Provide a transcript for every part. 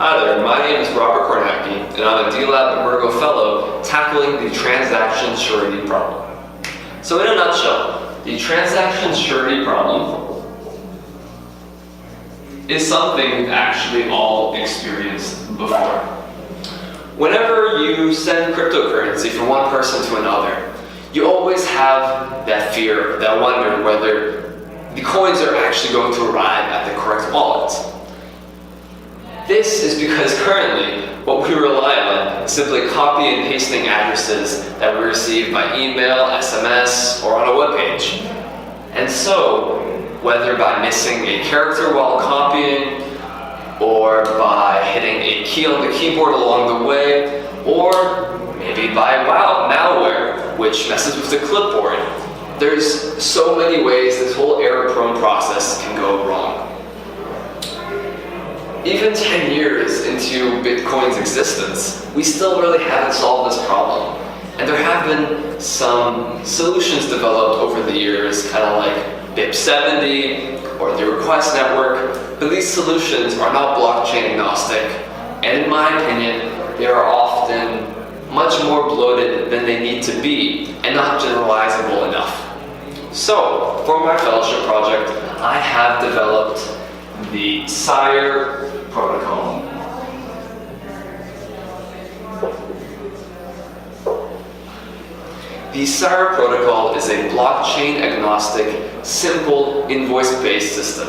Hi there, my name is Robert Kornacki, and I'm a dLab EMURGO Fellow tackling the transaction surety problem. So in a nutshell, the transaction surety problem is something we've actually all experienced before. Whenever you send cryptocurrency from one person to another, you always have that fear, that wonder whether the coins are actually going to arrive at the correct wallet. This is because currently what we rely on is simply copy and pasting addresses that we receive by email, SMS, or on a web page. And so, whether by missing a character while copying, or by hitting a key on the keyboard along the way, or maybe by malware, which messes with the clipboard, there's so many ways this whole error-prone process can go wrong. Even 10 years into Bitcoin's existence, we still really haven't solved this problem. And there have been some solutions developed over the years, kind of like BIP70 or the request network, but these solutions are not blockchain agnostic, and in my opinion, they are often much more bloated than they need to be and not generalizable enough. So, for my fellowship project, I have developed the Syre protocol. The Syre protocol is a blockchain-agnostic, simple, invoice-based system.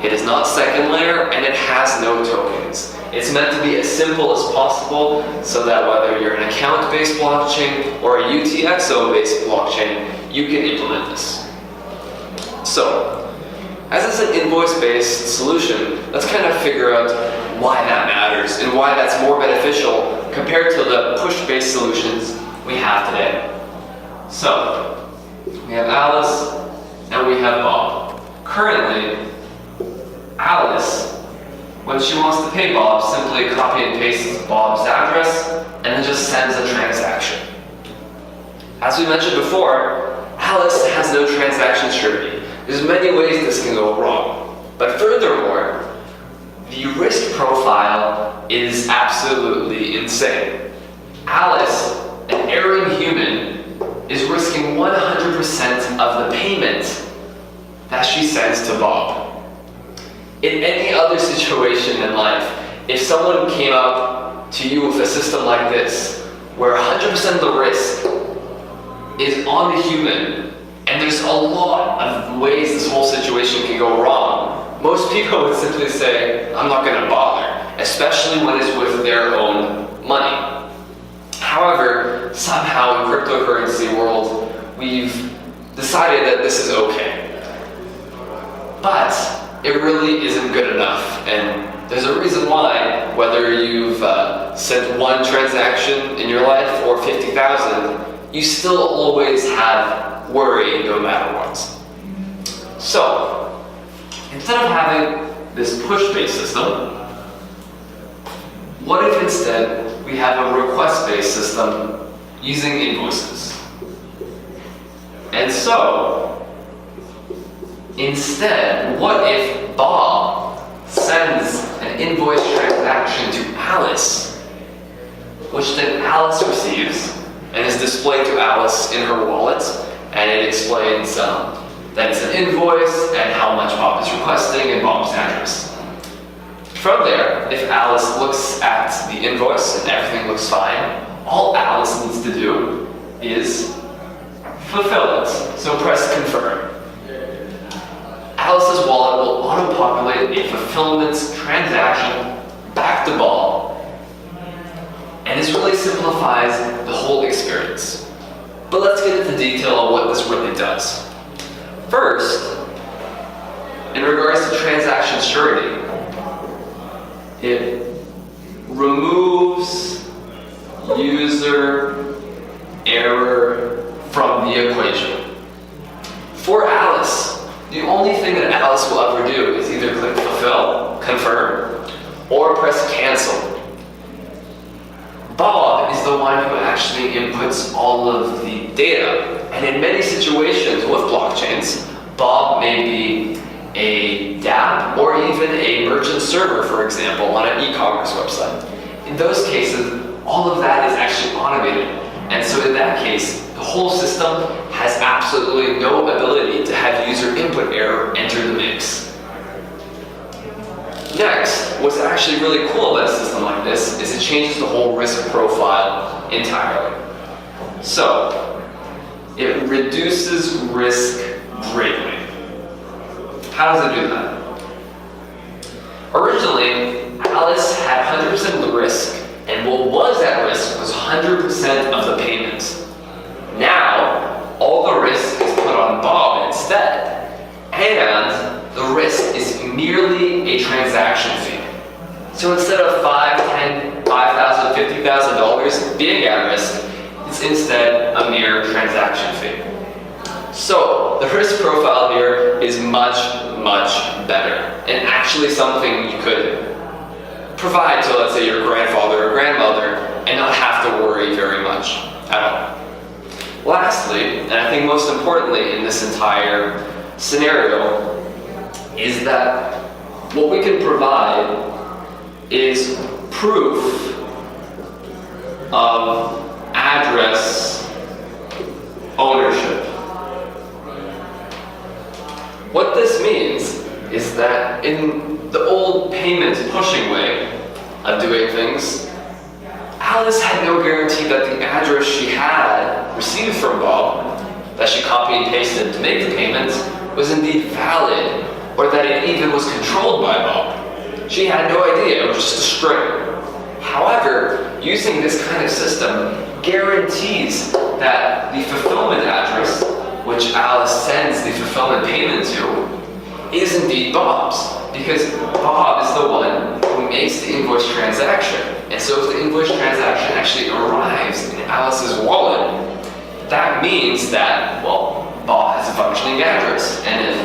It is not second layer, and it has no tokens. It's meant to be as simple as possible so that whether you're an account-based blockchain or a UTXO-based blockchain, you can implement this. So, as it's an invoice-based solution, let's kind of figure out why that matters and why that's more beneficial compared to the push-based solutions we have today. So, we have Alice and we have Bob. Currently, Alice, when she wants to pay Bob, simply copy and pastes Bob's address and then just sends a transaction. As we mentioned before, Alice has no transaction surety. There's many ways this can go wrong. But furthermore, the risk profile is absolutely insane. Alice, an erring human, is risking 100% of the payment that she sends to Bob. In any other situation in life, if someone came up to you with a system like this, where 100% of the risk is on the human, and there's a lot of ways this whole situation can go wrong, most people would simply say, I'm not going to bother, especially when it's with their own money. However, somehow in cryptocurrency world, we've decided that this is okay. But it really isn't good enough, and there's a reason why, whether you've sent one transaction in your life or 50,000, you still always have worry no matter what. So, instead of having this push-based system, what if instead we have a request-based system using invoices? And so, instead, what if Bob sends an invoice transaction to Alice, which then Alice receives and is displayed to Alice in her wallet, and it explains that it's an invoice and how much Bob is requesting and Bob's address. From there, if Alice looks at the invoice and everything looks fine, all Alice needs to do is fulfill it. So press confirm. Alice's wallet will auto-populate a fulfillment transaction back to Bob. And this really simplifies the whole experience. But let's get into detail on what this really does. First, in regards to transaction surety, it removes user error from the equation. For Alice, the only thing that Alice will ever do is either click fulfill, confirm, or press cancel. Bob is the one who actually inputs all of the data, and in many situations with blockchains, Bob may be a dApp, or even a merchant server, for example, on an e-commerce website. In those cases, all of that is actually automated. And so in that case, the whole system has absolutely no ability to have user input error enter the mix. Next, what's actually really cool about a system like this is it changes the whole risk profile entirely. So, it reduces risk greatly. How does it do that? Originally, Alice had 100% of the risk, and what was at risk was 100% of the payment. Now, all the risk is put on Bob instead, and the risk is merely a transaction fee. So instead of $5, $10, $5,000, $50,000 being at risk, it's instead a mere transaction fee. So the risk profile here is much, much better, and actually something you could provide to, let's say, your grandfather or grandmother and not have to worry very much at all. Lastly, and I think most importantly in this entire scenario, is that what we can provide is proof of address ownership. What this means is that in the old payment pushing way of doing things, Alice had no guarantee that the address she had received from Bob, that she copied and pasted to make the payment, was indeed valid, or that it even was controlled by Bob. She had no idea, it was just a string. However, using this kind of system guarantees that the fulfillment address, which Alice sends the fulfillment payment to, is indeed Bob's, because Bob is the one who makes the invoice transaction. And so if the invoice transaction actually arrives in Alice's wallet, that means that, well, Bob has a functioning address, and if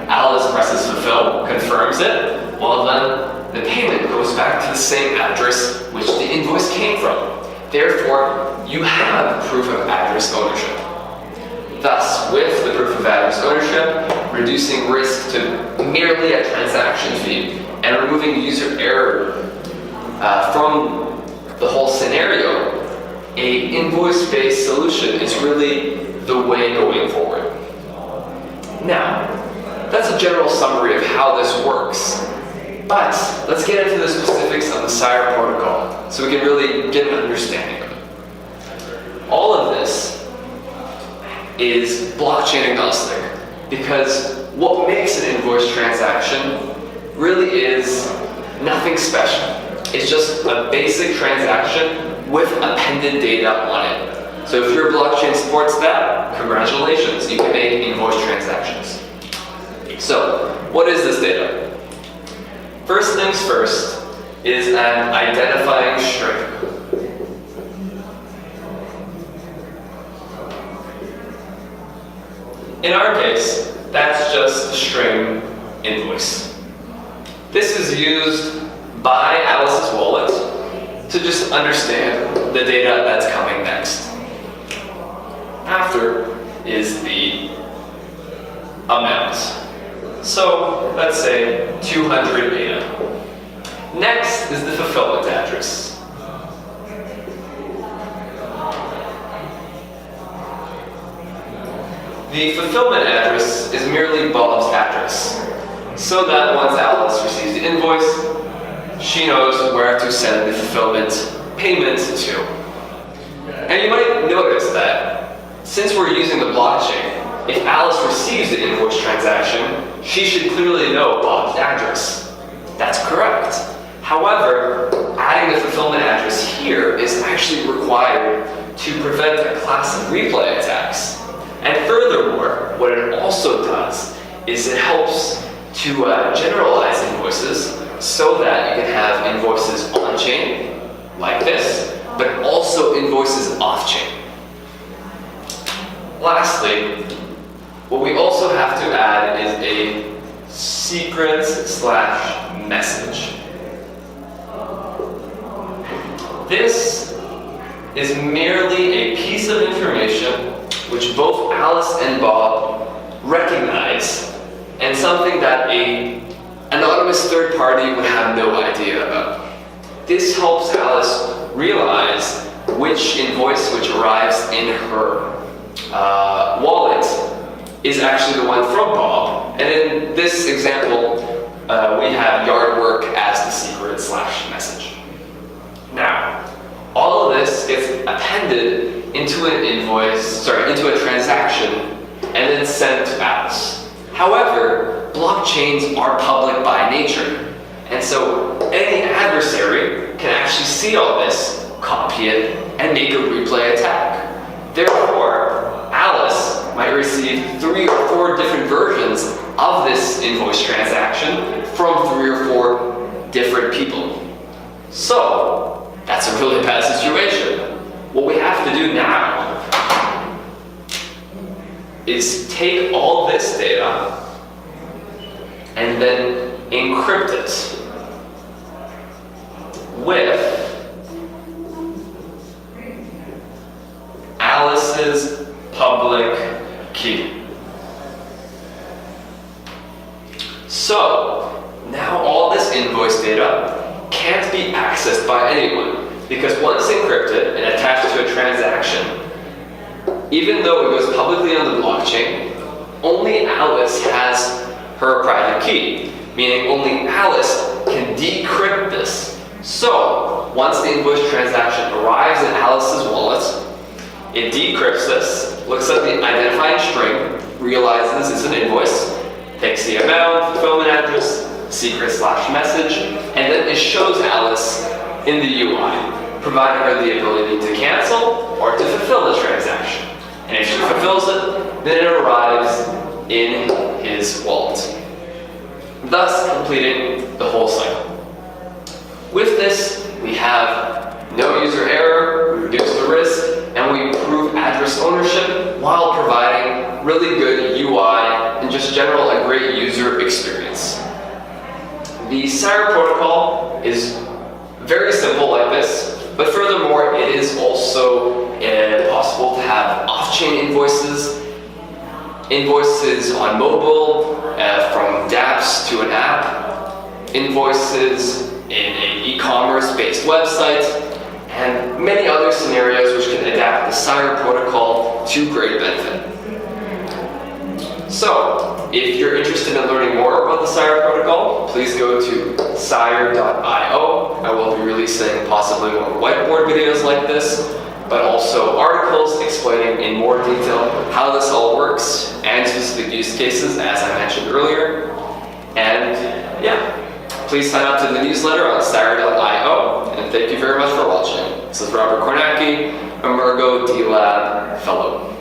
Alice presses fulfill, confirms it, well then the payment goes back to the same address which the invoice came from. Therefore, you have proof of address ownership. Thus, with the proof of address ownership, reducing risk to merely a transaction fee and removing user error from the whole scenario, an invoice-based solution is really the way going forward. Now, that's a general summary of how this works. But let's get into the specifics of the Syre protocol so we can really get an understanding of it. All of this is blockchain agnostic because what makes an invoice transaction really is nothing special. It's just a basic transaction with appended data on it. So if your blockchain supports that, congratulations, you can make invoice transactions. So, what is this data? First things first is an identifying string. In our case, that's just a string invoice. This is used by Alice's wallet to just understand the data that's coming next. After is the amount. So let's say 200 beta. Next is the fulfillment address. The fulfillment address is merely Bob's address, so that once Alice receives the invoice, she knows where to send the fulfillment payment to. And you might notice that since we're using the blockchain, if Alice receives the invoice transaction, she should clearly know Bob's address. That's correct. However, adding the fulfillment address here is actually required to prevent a class of replay attacks. And furthermore, what it also does is it helps to generalize invoices so that you can have invoices on-chain, like this, but also invoices off-chain. Lastly, what we also have to add is a secret/message. This is merely a piece of information which both Alice and Bob recognize, and and something that an anonymous third party would have no idea about. This helps Alice realize which invoice which arrives in her wallet is actually the one from Bob. And in this example, we have yard work as the secret / message. Now, all of this gets appended into into a transaction and then sent to Alice. However, blockchains are public by nature, and so any adversary can actually see all this, copy it, and make a replay attack. Therefore, Alice might receive 3 or 4 different versions of this invoice transaction from 3 or 4 different people. So, that's a really bad situation. What we have to do now is take all this data and then encrypt it with Alice's public key. So, now all this invoice data can't be accessed by anyone, because once encrypted and attached to a transaction, even though it goes publicly on the blockchain, only Alice has her private key, meaning only Alice can decrypt this. So, once the invoice transaction arrives in Alice's wallet, it decrypts this, looks at the identifying string, realizes it's an invoice, takes the amount, fulfillment address, secret / message, and then it shows Alice in the UI, providing her the ability to cancel or to fulfill the transaction. And if she fulfills it, then it arrives in his wallet, thus completing the whole cycle. With this, we have no user error, we reduce the risk, and we improve address ownership while providing really good UI and just general a great user experience. The Syre protocol is very simple like this, but furthermore, it is also possible to have off-chain invoices on mobile, from dApps to an app, invoices in an e-commerce based website, and many other scenarios which can adapt the Syre protocol to great benefit. So, if you're interested in learning more about the Syre protocol, please go to syre.io. I will be releasing possibly more whiteboard videos like this, but also articles explaining in more detail how this all works and specific use cases, as I mentioned earlier. And yeah, please sign up to the newsletter on syre.io, and thank you very much for watching. This is Robert Kornacki, EMURGO dLab Fellow.